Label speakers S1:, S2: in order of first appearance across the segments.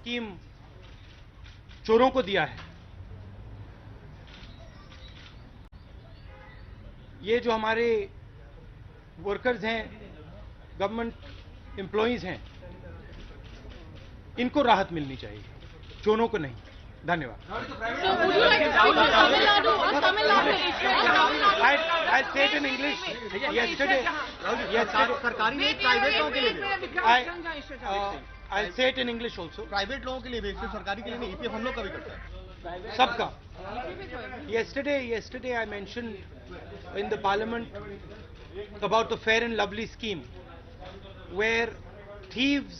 S1: Scheme चोरों को दिया है। ये जो हमारे वर्कर्स हैं, गवर्नमेंट एम्प्लॉइज हैं, इनको राहत मिलनी चाहिए, चोरों को नहीं। धन्यवाद। I'll say it in English. Yesterday,
S2: सरकारी नहीं, प्राइवेट लोगों के लिए
S1: I'll say it in English also.
S2: Private लोगों के लिए भी, सिर्फ सरकारी के लिए नहीं। ईपीएफ हम लोग का भी करता है
S1: सबका। Yesterday I mentioned in the Parliament about the Fair and Lovely scheme, where thieves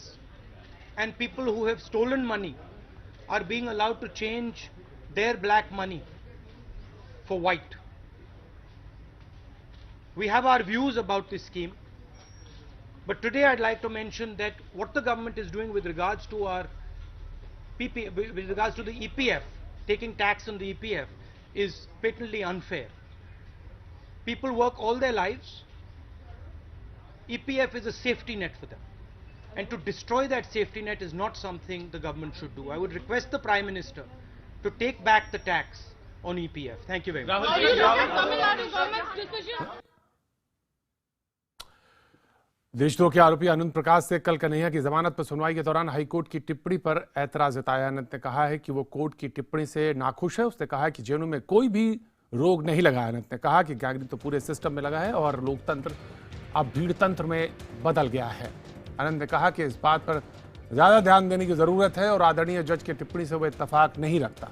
S1: and people who have stolen money are being allowed to change their black money for white. We have our views about this scheme, but today I'd like to mention that what the government is doing with regards to our with regards to the EPF, taking tax on the EPF, is patently unfair. People work all their lives. EPF is a safety net for them. And to destroy that safety net is not something the government should do. I would request the Prime Minister to take back the tax on EPF. Thank you very much.
S3: देशद्रोह के आरोपी अनंत प्रकाश से कल कन्हैया की जमानत पर सुनवाई के दौरान हाईकोर्ट की टिप्पणी पर ऐतराज जताया। अनंत ने कहा है कि वो कोर्ट की टिप्पणी से नाखुश है। उसने कहा है कि जेलों में कोई भी रोग नहीं लगा। अनंत ने कहा कि गैंगरेप तो पूरे सिस्टम में लगा है और लोकतंत्र अब भीड़तंत्र में बदल गया है। अनंत ने कहा कि इस बात पर ज्यादा ध्यान देने की जरूरत है और आदरणीय जज की टिप्पणी से वो इत्तेफाक नहीं रखता।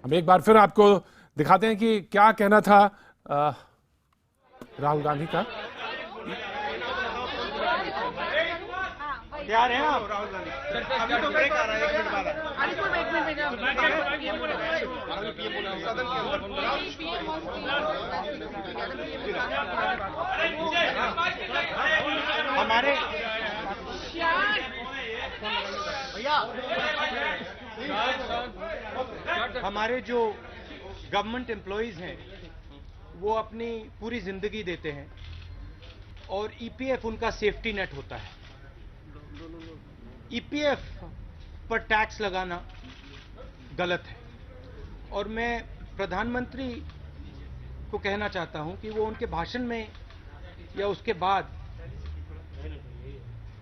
S3: हम एक बार फिर आपको दिखाते हैं कि क्या कहना था राहुल गांधी का।
S1: तैयार हैं आप? राहुल गांधी अभी तो ब्रेक आ रहा है, 1 मिनट बाद। हमारे जो गवर्नमेंट एम्प्लॉइज हैं वो अपनी पूरी जिंदगी देते हैं और ईपीएफ उनका सेफ्टी नेट होता है। ईपीएफ पर टैक्स लगाना गलत है और मैं प्रधानमंत्री को कहना चाहता हूं कि वो उनके भाषण में या उसके बाद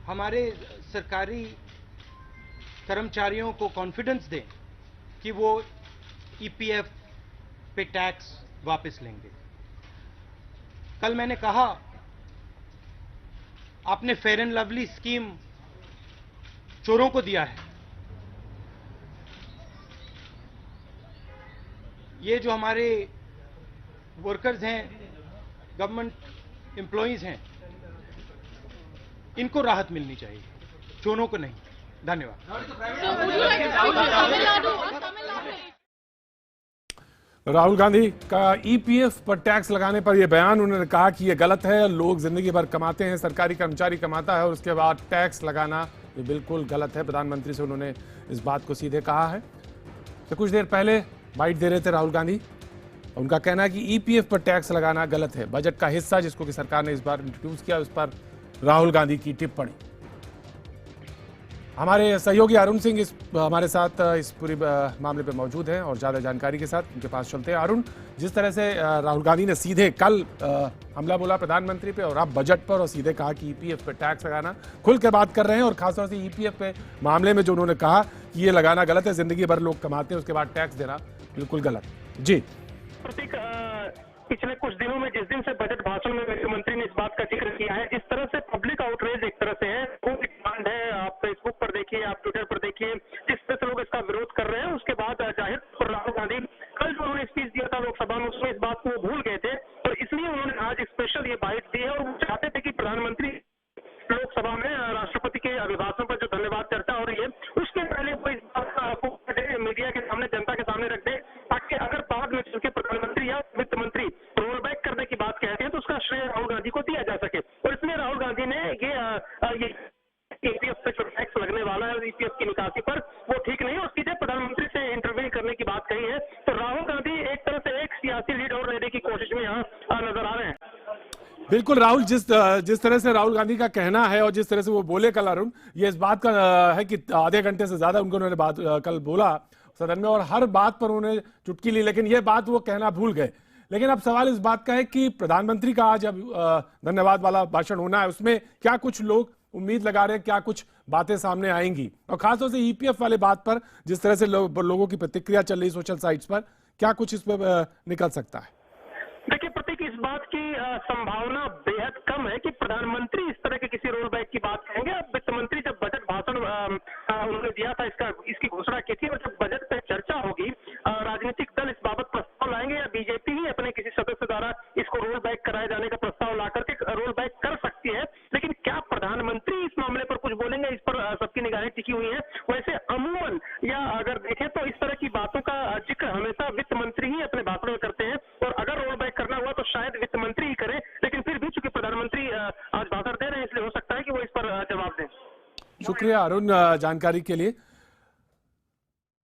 S1: हमारे सरकारी कर्मचारियों को कॉन्फिडेंस दें कि वो ईपीएफ पे टैक्स वापस लेंगे। कल मैंने कहा आपने फेयर एंड लवली स्कीम चोरों को दिया है। ये जो हमारे वर्कर्स हैं, गवर्नमेंट एम्प्लॉइज हैं, इनको राहत मिलनी चाहिए, चोरों को नहीं। धन्यवाद।
S3: राहुल गांधी का ईपीएफ पर टैक्स लगाने पर यह बयान, उन्होंने कहा कि यह गलत है। लोग जिंदगी भर कमाते हैं, सरकारी कर्मचारी कमाता है और उसके बाद टैक्स लगाना ये बिल्कुल गलत है। प्रधानमंत्री से उन्होंने इस बात को सीधे कहा है। तो कुछ देर पहले बाइट दे रहे थे राहुल गांधी। उनका कहना है कि ईपीएफ पर टैक्स लगाना गलत है। बजट का हिस्सा जिसको कि सरकार ने इस बार इंट्रोड्यूस किया, उस पर राहुल गांधी की टिप्पणी। हमारे सहयोगी अरुण सिंह हमारे साथ इस पूरी मामले पे मौजूद हैं और ज़्यादा जानकारी के साथ उनके पास चलते हैं। अरुण, जिस तरह से राहुल गांधी ने सीधे कल हमला बोला प्रधानमंत्री पे और अब बजट पर और सीधे कहा कि ईपीएफ पे टैक्स लगाना, खुल के बात कर रहे हैं और खासतौर से ईपीएफ पे मामले में जो उन्होंने कहा कि ये लगाना गलत है, जिंदगी भर लोग कमाते हैं उसके बाद टैक्स देना बिल्कुल गलत। जी
S4: पिछले कुछ दिनों में जिस दिन से बजट भाषण में मुख्यमंत्री ने इस बात का जिक्र किया है, जिस तरह से पब्लिक आउटरीच एक तरह से है, वो डिमांड है। आप फेसबुक पर देखिए, आप ट्विटर पर देखिए, जिस तरह से लोग इसका विरोध कर रहे हैं। उसके बाद जाहिर तौर पर राहुल गांधी कल जो उन्होंने स्पीच दिया था लोकसभा में, उसमें इस बात को भूल गए थे और इसलिए उन्होंने आज स्पेशल ये बाइट दी है और वो चाहते थे कि प्रधानमंत्री लोकसभा में राष्ट्रपति के अभिभाषण पर जो धन्यवाद चर्चा हो रही है उसके पहले वो इस बात को मीडिया के सामने, जनता के सामने रख दे, ताकि अगर बाद में चल के प्रधानमंत्री या वित्त मंत्री रोल बैक करने की बात कहते हैं तो उसका श्रेय राहुल गांधी को दिया जा सके। और इसलिए राहुल गांधी ने ये ईपीएफ पे जो टैक्स लगने वाला है ईपीएफ की निकासी पर, वो ठीक नहीं है। और सीधे प्रधानमंत्री से
S3: बिल्कुल राहुल, जिस तरह से राहुल गांधी का कहना है और जिस तरह से वो बोले कल अरुण, ये इस बात का है कि आधे घंटे से ज्यादा उन्होंने बात कल बोला सदन में और हर बात पर उन्होंने चुटकी ली, लेकिन ये बात वो कहना भूल गए। लेकिन अब सवाल इस बात का है कि प्रधानमंत्री का आज अब धन्यवाद वाला भाषण होना है, उसमें क्या कुछ लोग उम्मीद लगा रहे हैं, क्या कुछ बातें सामने आएंगी, और खासतौर से ईपीएफ वाले बात पर जिस तरह से लोगों की प्रतिक्रिया चल रही सोशल साइट्स पर, क्या कुछ इस पर निकल सकता है?
S4: देखिए प्रतीक, इस बात की संभावना बेहद कम है कि प्रधानमंत्री इस तरह के किसी रोल बैक की बात करेंगे। अब वित्त मंत्री जब बजट भाषण उन्होंने दिया था, इसकी घोषणा की थी, और जब बजट पे चर्चा होगी, राजनीतिक दल इस बाबत प्रस्ताव लाएंगे या बीजेपी ही अपने किसी सदस्य द्वारा इसको रोल बैक कराए जाने का प्रस्ताव ला करके रोल बैक कर सकती है। लेकिन क्या प्रधानमंत्री इस मामले पर कुछ बोलेंगे, इस पर सबकी निगाहें टिकी हुई है। वैसे अमूमन या अगर देखें तो इस तरह की बातों का जिक्र हमेशा वित्त मंत्री ही अपने भाषण में करते हैं, और अगर रोल बैक करना हुआ तो शायद वित्त मंत्री ही करे। लेकिन फिर भी चूंकि प्रधानमंत्री आज भाषण दे रहे हैं, इसलिए हो सकता है कि वो इस पर जवाब दें।
S3: शुक्रिया अरुण जानकारी के लिए।